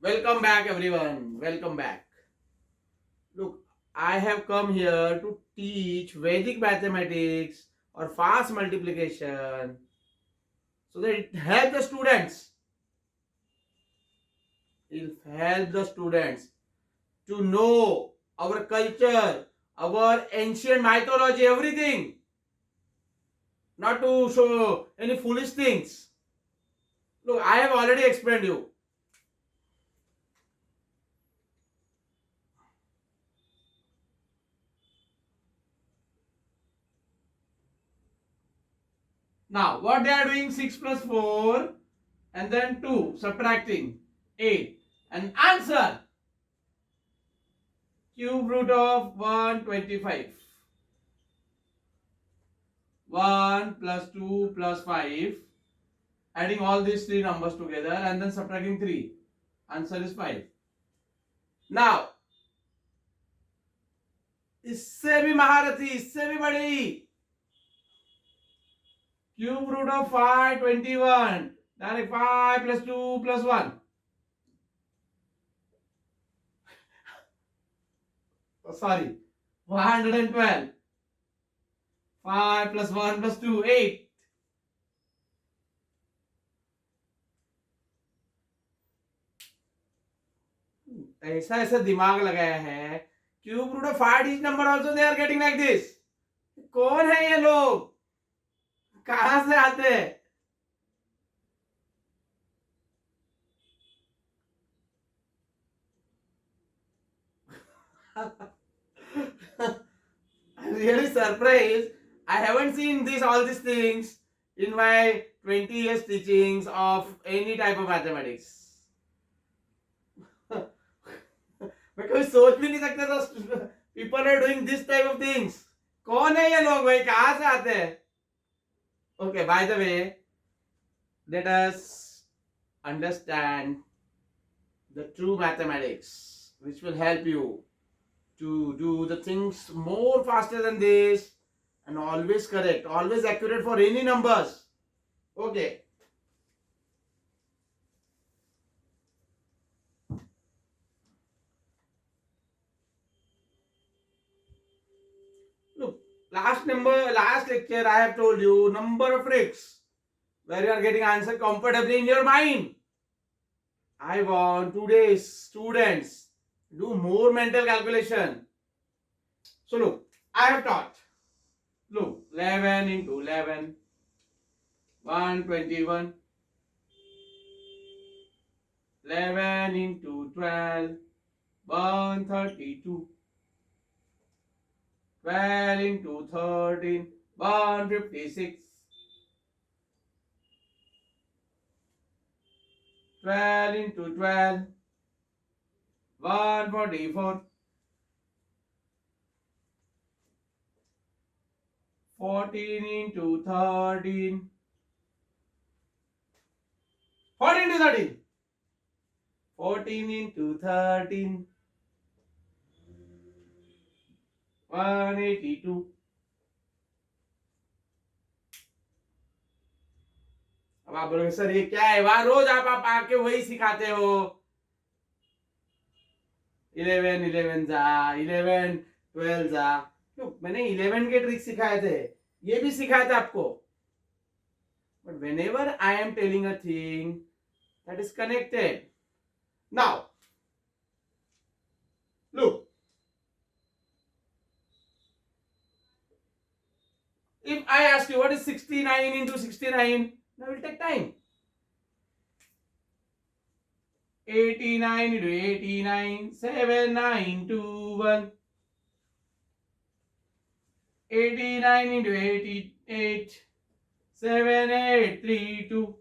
Welcome back, everyone. Welcome back. Look, I have come here to teach Vedic mathematics or fast multiplication so that it help the students. It help the students to know our culture, our ancient mythology, everything. Not to show any foolish things. Look, I have already explained you. Now, what they are doing 6 plus 4 and then 2 subtracting 8 and answer cube root of 125. 1 plus 2 plus 5, adding all these three numbers together and then subtracting 3. Answer is 5. Now, इससे भी महारथी, इससे भी बड़ी, cube root of 521, direct 5 plus 2 plus 1. Oh, sorry, 112. 5 plus 1 plus 2, 8. ऐसा ऐसा दिमाग लगाया है, cube root of 5 is number also they are getting like this. कौन है ये लोग, कहां से आते हैं? I'm really surprised. I haven't seen all these things in my 20 years teachings of any type of mathematics. मैं कभी सोच भी नहीं सकता था people are doing this type of things. कौन है ये लोग भाई, कहां से आते हैं? Okay, by the way, let us understand the true mathematics which will help you to do the things more faster than this and always correct, always accurate for any numbers. Okay. Look, last lecture I have told you number of tricks where you are getting answer comfortably in your mind. I want today's students do more mental calculation. So look, I have taught. Look, 11 into 11, 121. 11 into 12, 132. 12 into 13, 156. 12 into 12, 144. 14 into 13. 14 into 13. 14 into 13. 182. अब आप बोलोगे sir ये क्या है, वहां रोज आप आके वही सिखाते हो. 11 11 जा, 11 12 जा. तो मैंने 11 के ट्रिक सिखाए थे, ये भी सिखाया था आपको. But whenever I am telling a thing that is connected. Now, look. If I ask you what is 69 into 69, now we'll take time. 89 into 89, 7 9 2 1. 89 into 88, 7 8 3 2.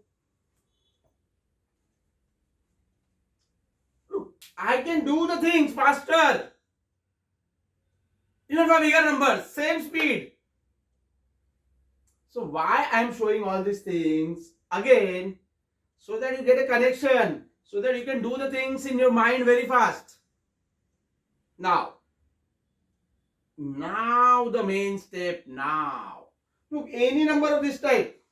Look, I can do the things faster. Even for bigger numbers, same speed. So why I am showing all these things again? So that you get a connection, so that you can do the things in your mind very fast. Now the main step now. Look, any number of this type.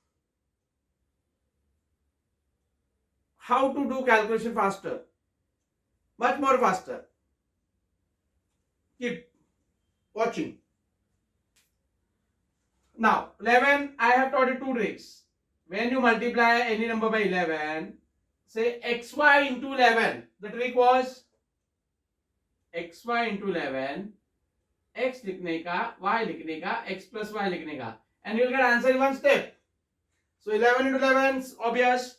How to do calculation faster? much more faster. Keep watching. Now 11, I have taught you two tricks. When you multiply any number by 11, say xy into 11. The trick was xy into 11, x लिखने का, y लिखने का, x plus y लिखने का, and you will get answer in one step. So 11 into 11 is obvious.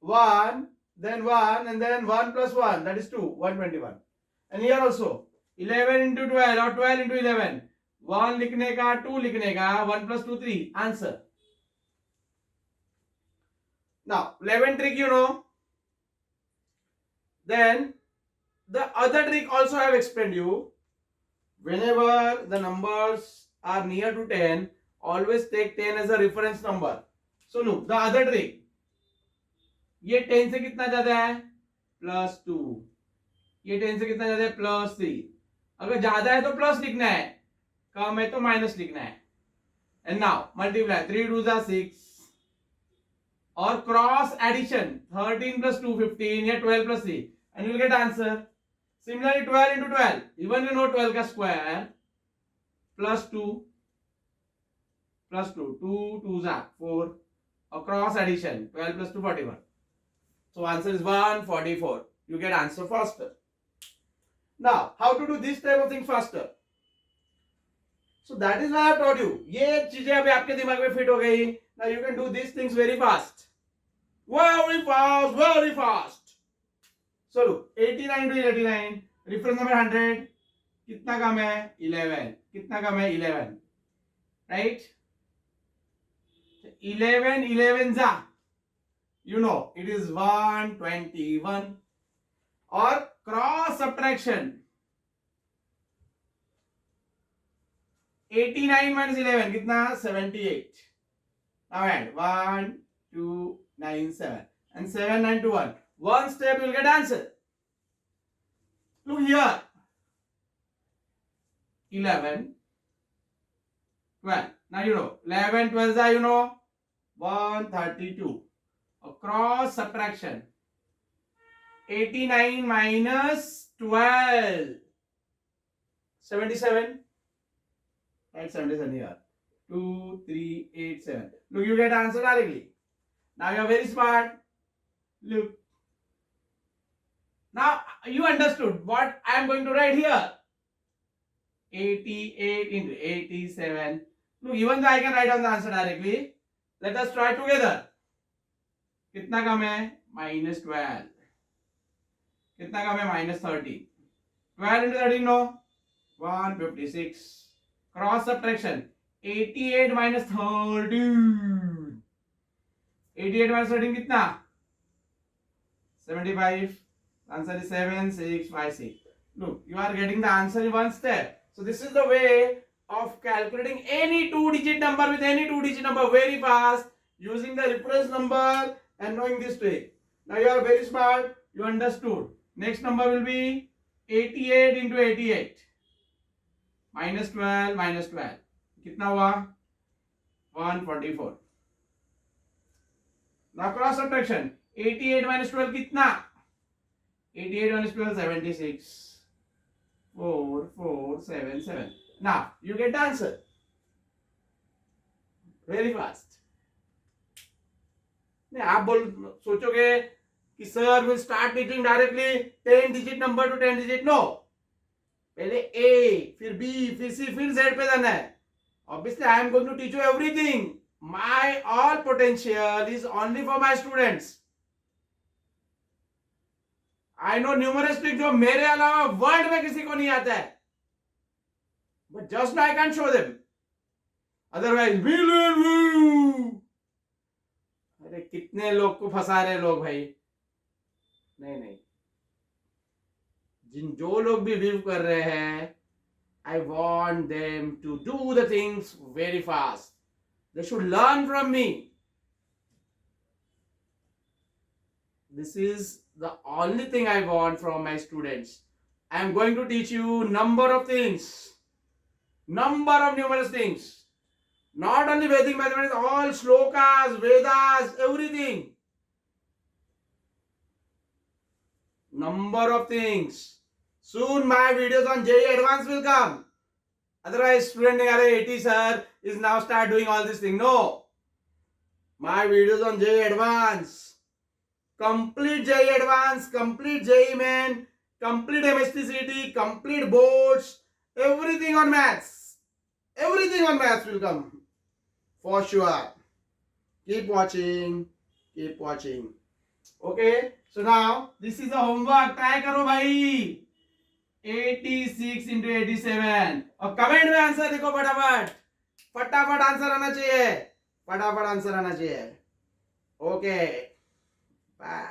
1, then 1, and then 1 plus 1, that is 2, 121. And here also 11 into 12 or 12 into 11, 1 लिखने का, 2 लिखने का, 1 plus 2, 3, answer. Now 11 trick you know. Then the other trick also I have explained you. Whenever the numbers are near to 10, always take 10 as a reference number. So no, the other trick. ये 10 से कितना ज्यादा है? +2. ये 10 से कितना ज्यादा है? +3. अगर ज्यादा है तो प्लस लिखना है, कम है तो माइनस लिखना है. And now multiply 3 2s are 6. और क्रॉस एडिशन 13 plus 2 15 या 12 plus 3 and you will get answer. Similarly 12 into 12, even you know 12 का square plus 2 plus 2, 2 2s are 4 और cross addition 12 plus 2 41. So answer is 144. You get answer faster. Now how to do this type of thing faster? So that is why I have taught you. ये चीजें अभी आपके दिमाग में fit हो गई. Now you can do these things very fast. Very fast, very fast. So look, 89 to 89, reference number 100. कितना कम है? 11. कितना कम है? 11. Right? 11 11 जा. You know, it is 121. Or cross subtraction. 89 minus 11 कितना? 78. Now add 1 2 9 7 and 7 9 to 1. One step you will get answer. Look here. 11 12. Now you know 11 12 are you know 132. A cross subtraction. 89 minus 12. 77. Write 77 here. 2 3 8 7. Look, you get answer directly. Now you are very smart. Look. Now you understood what I am going to write here. 88 into 87. Look, even though I can write down the answer directly, let us try together. कितना कम है? -12. कितना कम है? -30. 12 into 13 no? 156. Cross subtraction. 88 minus 13. 88 minus 13 कितना? 75. Answer is 7 6 5 6. Look, you are getting the answer in one step. So this is the way of calculating any two-digit number with any two-digit number very fast using the reference number and knowing this trick. Now you are very smart. You understood. Next number will be 88 into 88. -12 minus 12. कितना हुआ? 144. Now cross subtraction. 88 minus 12 कितना? 88 minus 12 76. 4 4 7 7. Now you get the answer. Very fast. नहीं आप सोचोगे कि sir will start teaching directly 10 digit number to 10 digit. No. पहले A, फिर B, फिर C, फिर Z पे जाना है. Obviously, I am going to teach you everything. My all potential is only for my students. I know numerous tricks जो मेरे अलावा वर्ल्ड में किसी को नहीं आता है. But just now I can't show them. Otherwise, अरे कितने लोग को फंसा रहे लोग भाई. नहीं जो लोग भी व्यू कर रहे हैं, I want them to do the things very fast. They should learn from me. This is the only thing I want from my students. I am going to teach you number of things. Number of numerous things. Not only Vedic mathematics, all shlokas, Vedas, everything. number of things. Soon my videos on JEE Advanced will come. Otherwise, student are 80 sir is now start doing all this thing. No. My videos on JEE Advanced. Complete JEE Advanced, complete JEE Main, complete MSTCT, complete boards, everything on maths. Everything on maths will come. For sure. Keep watching. Keep watching. Okay. So now, this is a homework. Try करो भाई. 86 into 87. और comment में answer देखो फटाफट. फटाफट answer आना चाहिए. फटाफट आंसर आना चाहिए. ओके. बाय.